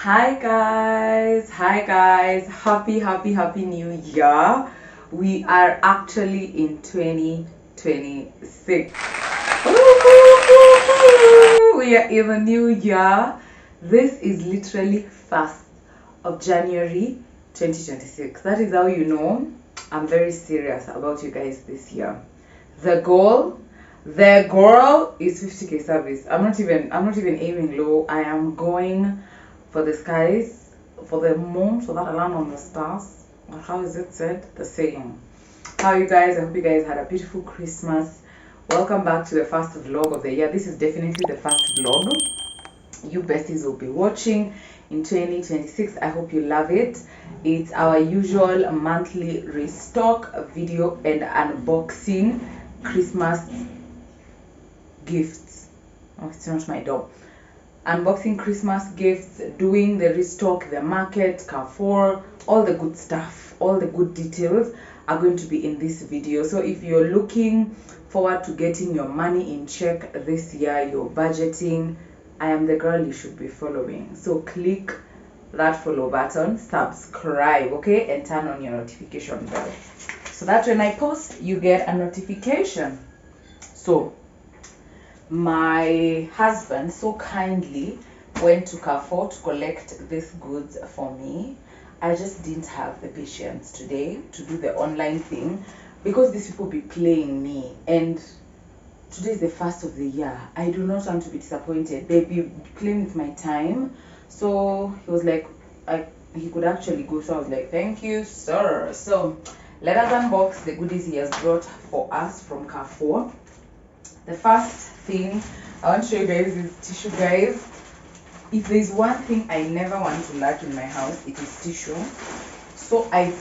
Hi guys, happy new year. We are actually in 2026. We are in a new year. This is literally 1st of January 2026. That is how you know I'm very serious about you guys this year. The goal is 50k service. I'm not even aiming low. I am going for the skies, for the moon, so that I land on the stars. Or how is it said? The saying. How are you guys? I hope you guys had a beautiful Christmas. Welcome back to the first vlog of the year. This is definitely the first vlog you besties will be watching in 2026. I hope you love it. It's our usual monthly restock video and unboxing Christmas gifts. Oh, it's not my dog. Unboxing Christmas gifts, doing the restock, the market, Carrefour, all the good stuff, all the good details are going to be in this video. So if you're looking forward to getting your money in check this year, you're budgeting, I am the girl you should be following. So click that follow button, subscribe, okay, and turn on your notification bell so that when I post you get a notification. So my husband so kindly went to Carrefour to collect these goods for me. I just didn't have the patience today to do the online thing because these people be playing me, and today is the first of the year. I do not want to be disappointed. They be playing with my time. So he was like, he could actually go. So I was like, thank you, sir. So let us unbox the goodies he has brought for us from Carrefour. The first thing I want to show you guys is tissue, guys. If there's one thing I never want to lack in my house, it is tissue. So I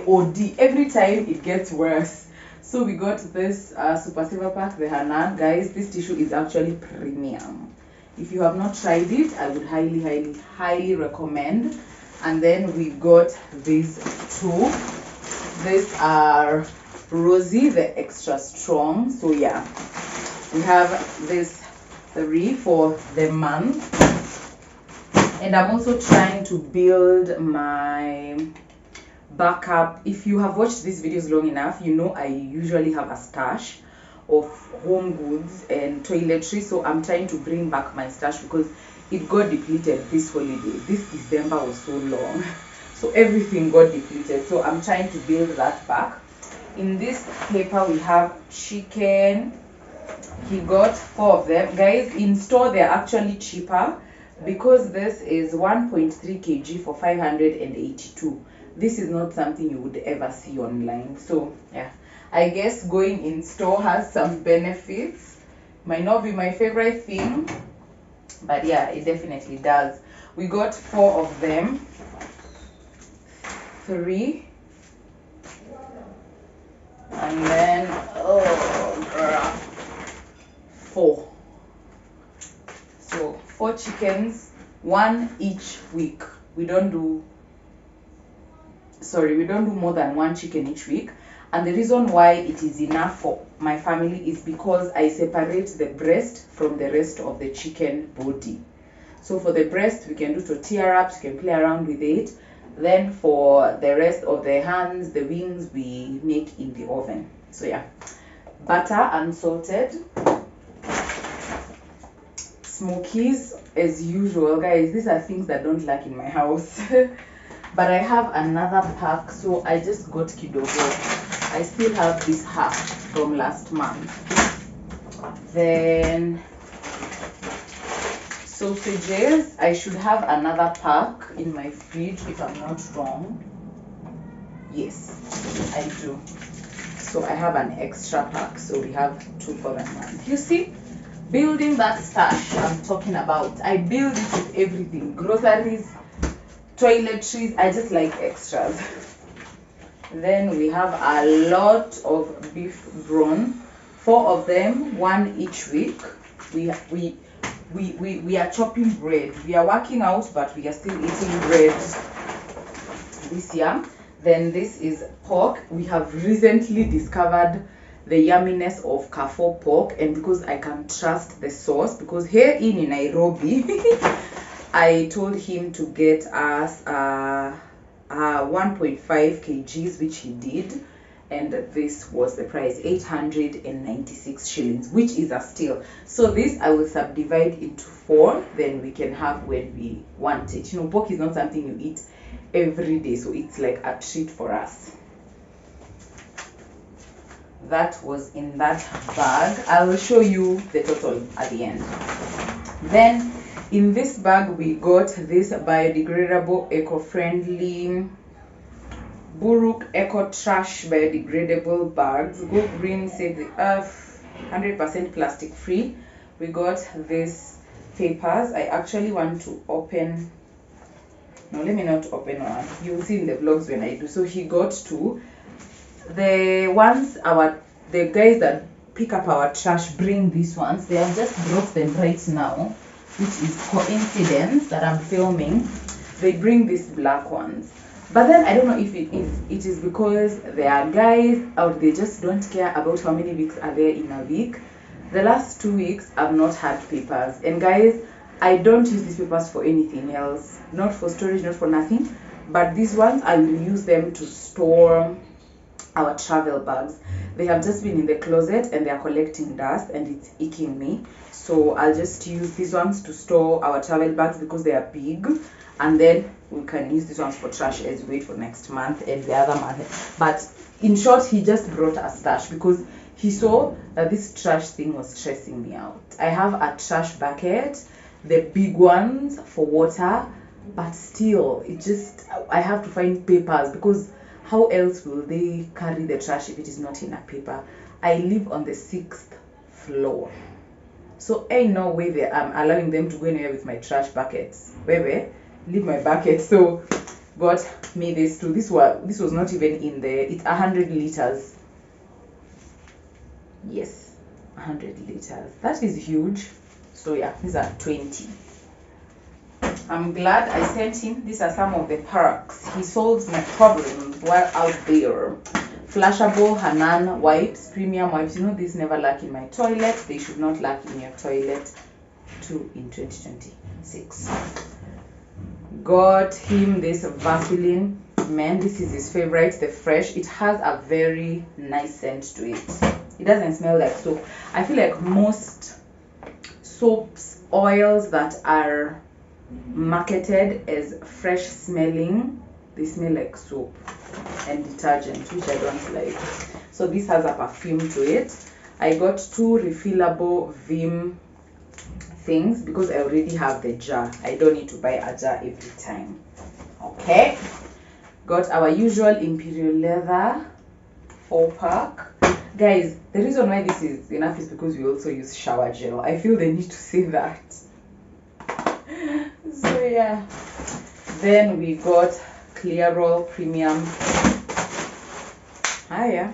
OD every time it gets worse. So we got this super silver pack, the Hanan. Guys, this tissue is actually premium. If you have not tried it, I would highly recommend. And then we got these two. These are Rosy, the extra strong. So yeah, we have this 3 for the month. And I'm also trying to build my backup. If you have watched these videos long enough, you know I usually have a stash of home goods and toiletry. So I'm trying to bring back my stash because it got depleted this holiday. This December was so long. So everything got depleted. So I'm trying to build that back. In this paper we have chicken. He got 4 of them. Guys, in store they're actually cheaper because this is 1.3 kg for 582. This is not something you would ever see online. So yeah, I guess going in store has some benefits. Might not be my favorite thing, but yeah, it definitely does. We got 4 of them. 3. And then 4. So 4 chickens, 1 each week. We don't do more than 1 chicken each week. And the reason why it is enough for my family is because I separate the breast from the rest of the chicken body. So for the breast, we can do tortilla wraps, you can play around with it. Then for the rest of the hands, the wings, we make in the oven. So yeah, butter unsalted, smokies as usual. Guys, these are things that don't lack in my house. But I have another pack, so I just got kidogo. I still have this half from last month. Then sausages, I should have another pack in my fridge if I'm not wrong. Yes, I do. So I have an extra pack, so we have 2 for the month. You see, building that stash I'm talking about. I build it with everything, groceries, toiletries. I just like extras. Then we have a lot of beef brawn, 4 of them, 1 each week. We are chopping bread. We are working out, but we are still eating bread this year. Then this is pork. We have recently discovered the yumminess of Carrefour pork, and because I can trust the sauce, because here in Nairobi I told him to get us 1.5 kgs, which he did, and this was the price, 896 shillings, which is a steal. So this I will subdivide into 4, then we can have when we want it. You know, pork is not something you eat every day, so it's like a treat for us. That was in that bag. I will show you the total at the end. Then in this bag we got this biodegradable, eco-friendly Buruk Eco Trash biodegradable bags. Go green, save the earth, 100% plastic free. We got these papers. I actually want to open. No, let me not open one. You'll see in the vlogs when I do. So he got 2. The ones the guys that pick up our trash bring these ones. They have just brought them right now, which is coincidence that I'm filming. They bring these black ones. But then I don't know if it is because they are guys or they just don't care about how many weeks are there in a week. The last 2 weeks I've not had papers. And guys, I don't use these papers for anything else. Not for storage, not for nothing. But these ones, I will use them to store our travel bags. They have just been in the closet and they are collecting dust and it's aching me. So I'll just use these ones to store our travel bags because they are big. And then we can use these ones for trash as we wait for next month and the other month. But in short, he just brought a stash because he saw that this trash thing was stressing me out. I have a trash bucket, the big ones for water, but still, I have to find papers because how else will they carry the trash if it is not in a paper? I live on the 6th floor. So ain't no way I'm allowing them to go anywhere with my trash buckets. Baby, leave my bucket. So got me this too. This was not even in there. It's 100 liters. Yes, 100 liters. That is huge. So yeah, these are 20. I'm glad I sent him. These are some of the perks. He solves my problems while out there. Flushable Hanan wipes, premium wipes. You know, these never lack in my toilet. They should not lack in your toilet too in 2026. Got him this Vaseline. Man, this is his favorite, the fresh. It has a very nice scent to it. It doesn't smell like soap. I feel like most soaps, oils that are marketed as fresh smelling, they smell like soap and detergent, which I don't like. So this has a perfume to it. I got 2 refillable Vim things because I already have the jar. I don't need to buy a jar every time. Okay, got our usual Imperial Leather 4-pack. Guys, the reason why this is enough is because we also use shower gel. I feel the need to say that. So yeah, then we got Clear Roll Premium. Yeah,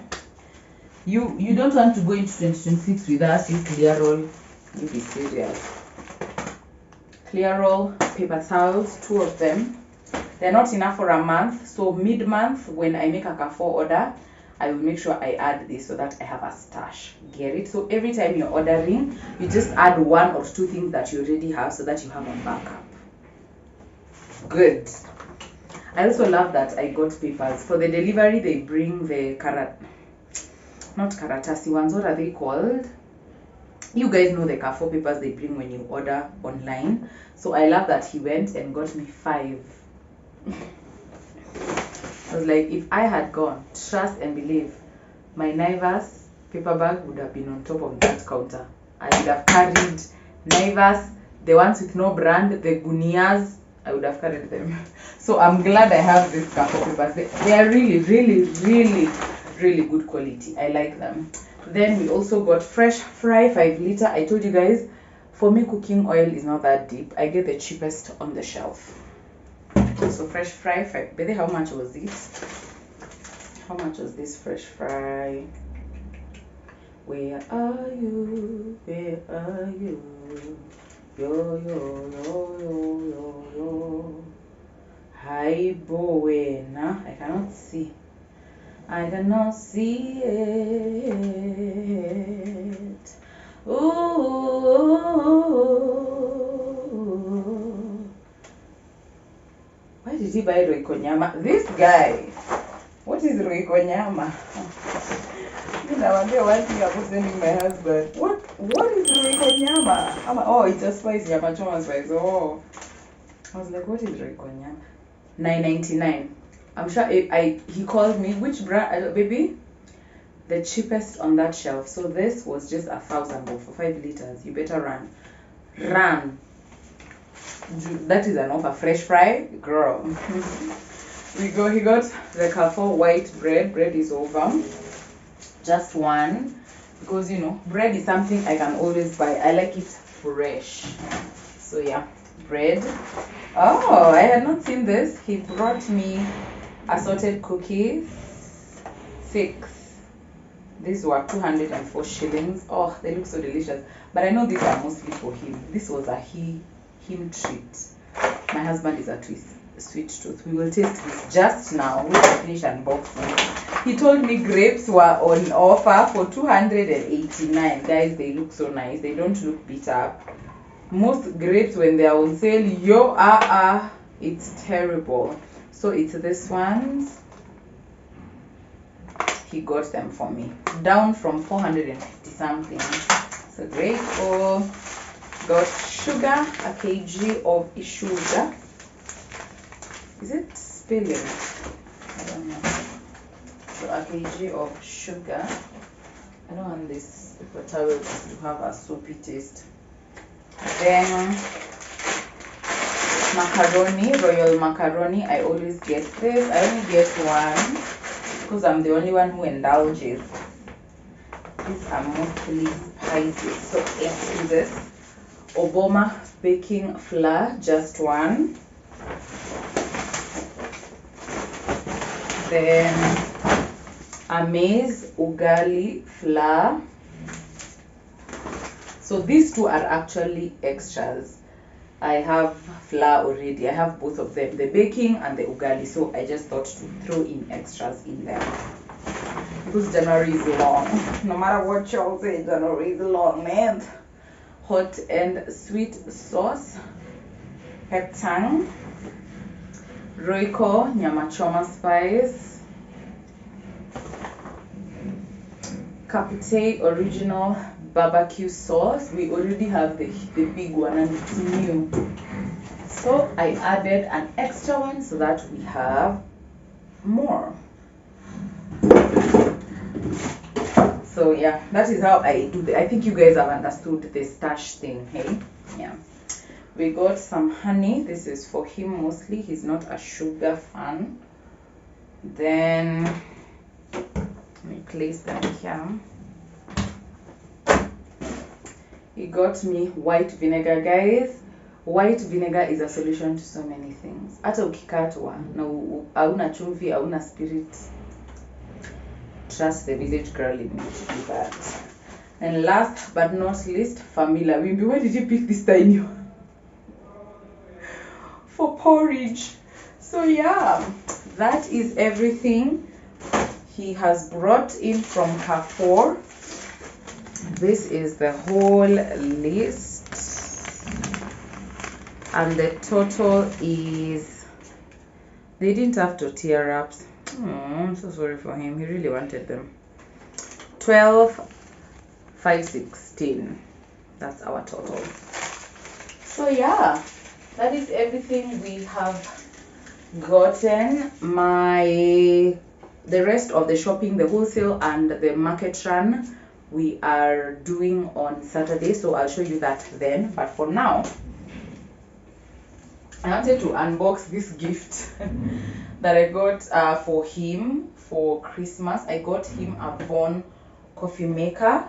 you don't want to go into 2026 with us, you Clear Roll. You be serious. Clear Roll paper towels, 2 of them. They're not enough for a month, so mid-month when I make a Carrefour order, I will make sure I add this so that I have a stash. Get it? So every time you're ordering, you just add 1 or 2 things that you already have so that you have a backup. Good. I also love that I got papers. For the delivery, they bring the not karatasi ones. What are they called? You guys know the Carrefour papers they bring when you order online. So I love that he went and got me 5. I was like, if I had gone, trust and believe, my Naivas paper bag would have been on top of that counter. I would have carried Naivas, the ones with no brand, the Gunias, I would have carried them. So I'm glad I have these Carrefour papers. They are really, really, really, really good quality. I like them. Then we also got fresh fry 5 liter. I told you guys, for me cooking oil is not that deep. I get the cheapest on the shelf. So fresh fry 5. But how much was this? How much was this fresh fry? Where are you? Where are you? Yo yo yo yo yo yo. Hi Boena. I cannot see. I cannot see it. Ooh. did he buy Royco Nyama? This guy. What is Royco Nyama? One thing about sending my husband. What is Royco Nyama? Oh, it's a spice, Nyama Choma spice. Oh. I was like, what is Royco Nyama? $9.99. I'm sure he called me, which brand, baby? The cheapest on that shelf. So this was just 1,000 for 5 liters. You better run. That is an offer. Fresh fry, girl. He got the Carrefour white bread. Bread is over. Just one, because bread is something I can always buy. I like it fresh. So yeah, bread. Oh, I had not seen this. He brought me assorted cookies. 6. These were 204 shillings. Oh, they look so delicious. But I know these are mostly for him. This was a him treat. My husband is a sweet tooth. We will taste this just now. We will finish unboxing. He told me grapes were on offer for 289. Guys, they look so nice. They don't look beat up. Most grapes, when they are on sale, it's terrible. So it's this ones. He got them for me, down from 450 something. So grateful. Got sugar, a kg of sugar. Is it spilling? I don't know. So a kg of sugar. I don't want this paper towels to have a soapy taste. Then macaroni, royal macaroni. I always get this. I only get one because I'm the only one who indulges. These are mostly spicy. So let's do this. Obama baking flour, just one. Then Amaze ugali flour. So these two are actually extras. I have flour already. I have both of them, the baking and the ugali. So I just thought to throw in extras in there. Because January is long. No matter what y'all say, January is long, man. Hot and sweet sauce. Heptang. Royco Nyama Choma spice. Kapute original barbecue sauce. We already have the big one and it's new. So I added an extra one so that we have more. So yeah, that is how I do I think you guys have understood the stash thing, hey? Yeah. We got some honey. This is for him mostly. He's not a sugar fan. Then let me place them here. He got me white vinegar, guys. White vinegar is a solution to so many things. Hata ukikatwa na hauna chumvi, hauna spirit, trust the village girl in me to do that. And last but not least, Famila. Wimbi, why did you pick this tiny one? For porridge. So yeah, that is everything he has brought in from Carrefour. This is the whole list, and the total is, they didn't have tortilla wraps. I'm so sorry for him. He really wanted them. 12,516. That's our total. So yeah, that is everything we have gotten. The rest of the shopping, the wholesale and the market run, we are doing on Saturday, so I'll show you that then. But for now, I wanted to unbox this gift that I got for him for Christmas. I got him a Bon coffee maker.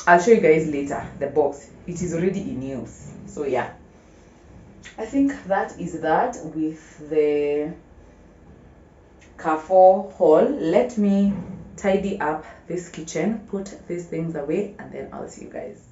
I'll show you guys later the box. It is already in use. So yeah, I think that is that with the Carrefour haul. Let me tidy up this kitchen, put these things away, and then I'll see you guys.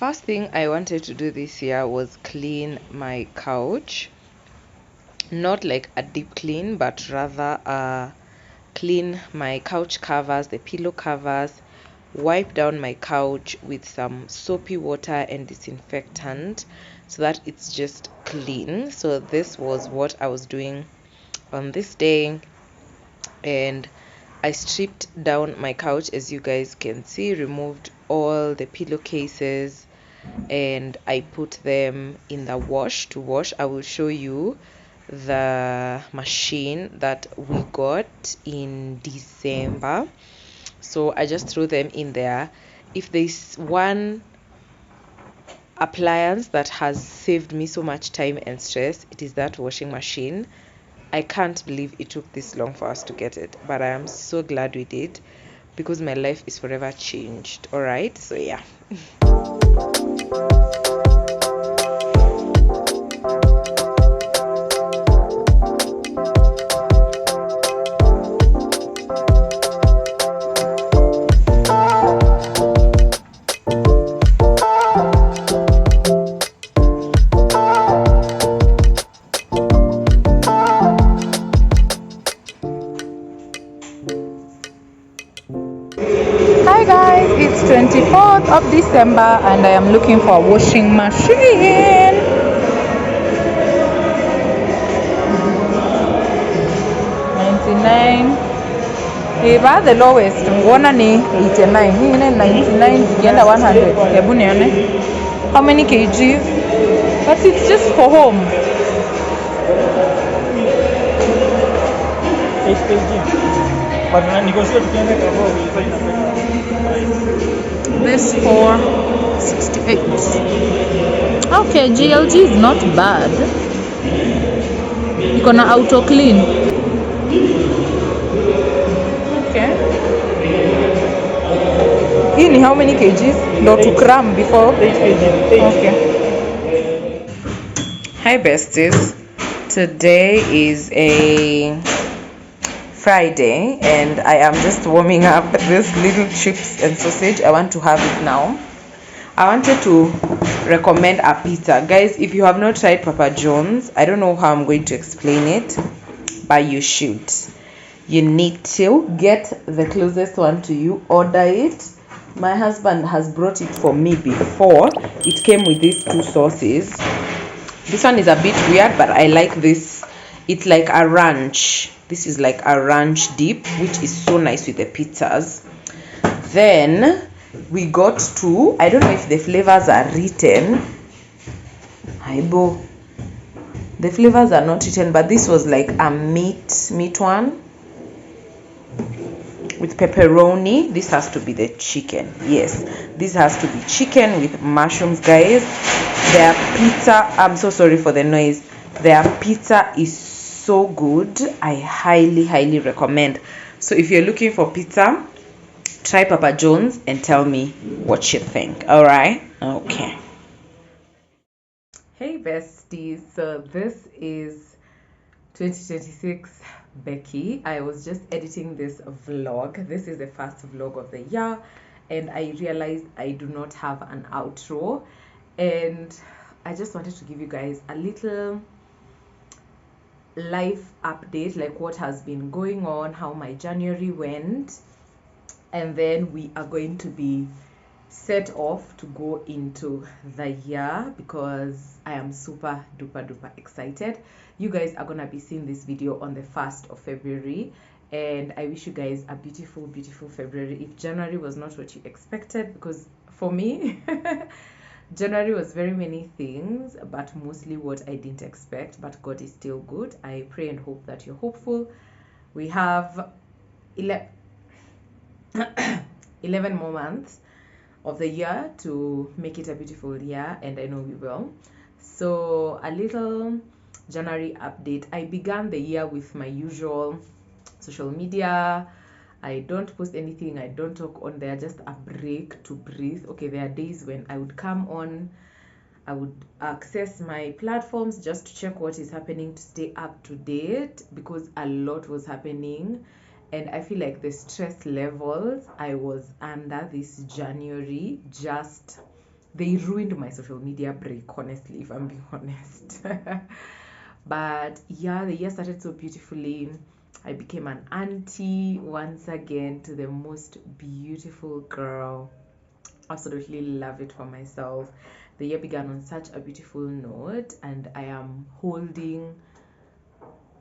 first thing I wanted to do this year was clean my couch. Not like a deep clean, but rather clean my couch covers, the pillow covers, wipe down my couch with some soapy water and disinfectant so that it's just clean. So this was what I was doing on this day, and I stripped down my couch, as you guys can see, removed all the pillowcases, and I put them in the wash to wash. I will show you the machine that we got in December. So I just threw them in there. If there's one appliance that has saved me so much time and stress, it is that washing machine. I can't believe it took this long for us to get it, but I am so glad we did, because my life is forever changed. All right, so yeah. Hi guys, it's 24th of December and I am looking for a washing machine. 99. Eba the lowest. Mbona ni 89. Hii ni 99 zikienda 100. Hebu nione. How many kgs? But it's just for home. 8 kg. But negotiate tukienda kwa This for 68. Okay, GLG is not bad. You gonna auto clean. Okay. In how many kgs? Not to cram before. 8 kg. Okay. Hi besties. Today is a Friday and I am just warming up this little chips and sausage. I want to have it now. I wanted to recommend a pizza. Guys, if you have not tried Papa John's, I don't know how I'm going to explain it, but you should. You need to get the closest one to you, order it. My husband has brought it for me before. It came with these two sauces. This one is a bit weird, but I like this. It's like a ranch. This is like a ranch dip, which is so nice with the pizzas. Then we got two. I don't know if the flavors are written. Aibo. The flavors are not written, but this was like a meat one with pepperoni. This has to be the chicken. Yes, this has to be chicken with mushrooms, guys. Their pizza, I'm so sorry for the noise. Their pizza is so good. I highly recommend. So if you're looking for pizza, try Papa John's and tell me what you think. All right? Okay. Hey besties, so this is 2026 Becky. I was just editing this vlog. This is the first vlog of the year and I realized I do not have an outro, and I just wanted to give you guys a little life update, like what has been going on, how my January went, and then we are going to be set off to go into the year because I am super duper excited. You guys are gonna be seeing this video on the 1st of February and I wish you guys a beautiful February. If January was not what you expected, because for me January was very many things, but mostly what I didn't expect, but God is still good. I pray and hope that you're hopeful. We have 11 more months of the year to make it a beautiful year, and I know we will. So a little January update. I began the year with my usual social media. I don't post anything, I don't talk on there, just a break to breathe. Okay, there are days when I would come on, I would access my platforms just to check what is happening, to stay up to date, because a lot was happening and I feel like the stress levels I was under this January just they ruined my social media break, honestly, if I'm being honest. But yeah, the year started so beautifully. I became an auntie once again to the most beautiful girl. Absolutely love it for myself. The year began on such a beautiful note, and I am holding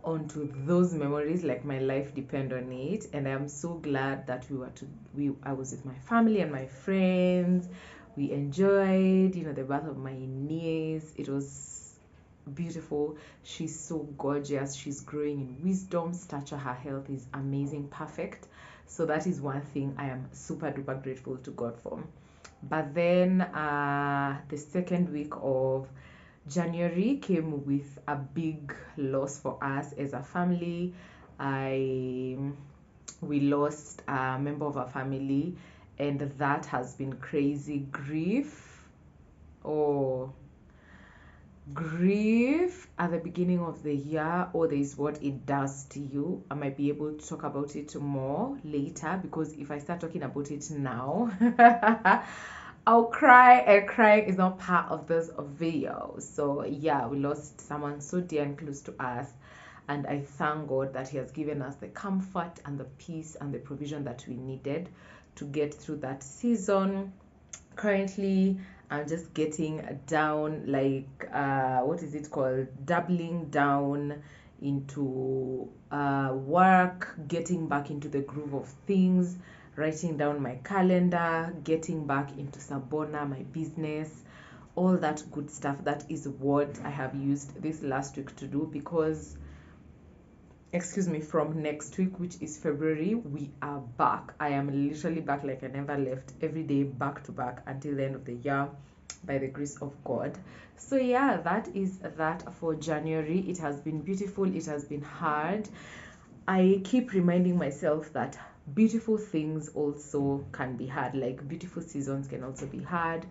onto those memories like my life depend on it. And I am so glad that I was with my family and my friends. We enjoyed, the birth of my niece. It was beautiful. She's so gorgeous. She's growing in wisdom, stature. Her health is amazing, perfect. So that is one thing I am super duper grateful to God for. But then the second week of January came with a big loss for us as a family. We lost a member of our family, and that has been crazy. Grief at the beginning of the year, is what it does to you. I might be able to talk about it more later, because if I start talking about it now I'll cry, and crying is not part of this video. So yeah, we lost someone so dear and close to us, and I thank God that He has given us the comfort and the peace and the provision that we needed to get through that season. Currently, I'm just getting down, like what is it called, doubling down into work, getting back into the groove of things, writing down my calendar, getting back into Sabona, my business, all that good stuff. That is what I have used this last week to do, because from next week, which is February, we are back. I am literally back like I never left, every day back to back until the end of the year, by the grace of God. So yeah, that is that for January. It has been beautiful, it has been hard. I keep reminding myself that beautiful things also can be hard, like beautiful seasons can also be hard,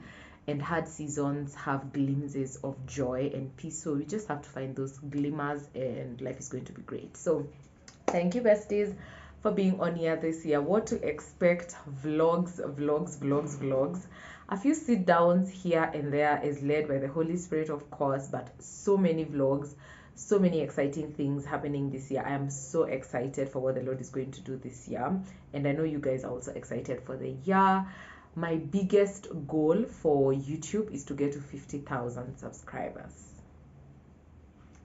and hard seasons have glimpses of joy and peace. So we just have to find those glimmers, and life is going to be great. So thank you, besties, for being on here this year. What to expect: vlogs. A few sit downs here and there is led by the Holy Spirit, of course, but so many vlogs, so many exciting things happening this year. I am so excited for what the Lord is going to do this year, and I know you guys are also excited for the year. My biggest goal for YouTube is to get to 50,000 subscribers.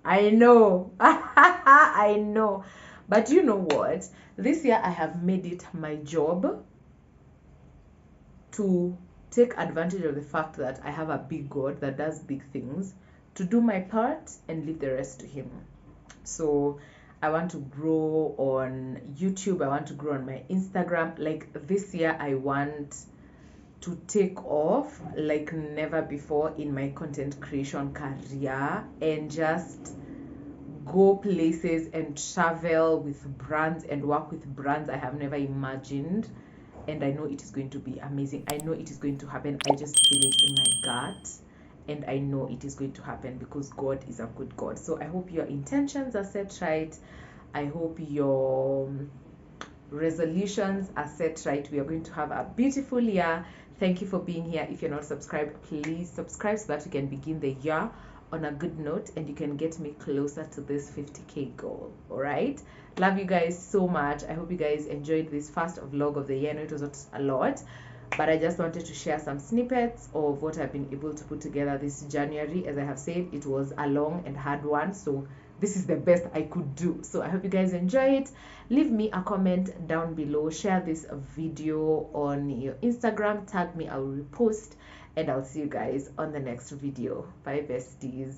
I know. I know. But you know what? This year I have made it my job to take advantage of the fact that I have a big God that does big things, to do my part and leave the rest to Him. So I want to grow on YouTube. I want to grow on my Instagram. Like this year, I want to take off like never before in my content creation career, and just go places and travel with brands and work with brands I have never imagined. And I know it is going to be amazing. I know it is going to happen. I just feel it in my gut, and I know it is going to happen because God is a good God. So I hope your intentions are set right. I hope your resolutions are set right. We are going to have a beautiful year. Thank you for being here. If you're not subscribed, please subscribe so that we can begin the year on a good note, and you can get me closer to this 50k goal. All right, love you guys so much. I hope you guys enjoyed this first vlog of the year. I know it was not a lot, but I just wanted to share some snippets of what I've been able to put together this January. As I have said, it was a long and hard one, so this is the best I could do. So I hope you guys enjoy it. Leave me a comment down below, share this video on your Instagram, tag me, I'll repost, and I'll see you guys on the next video. Bye, besties.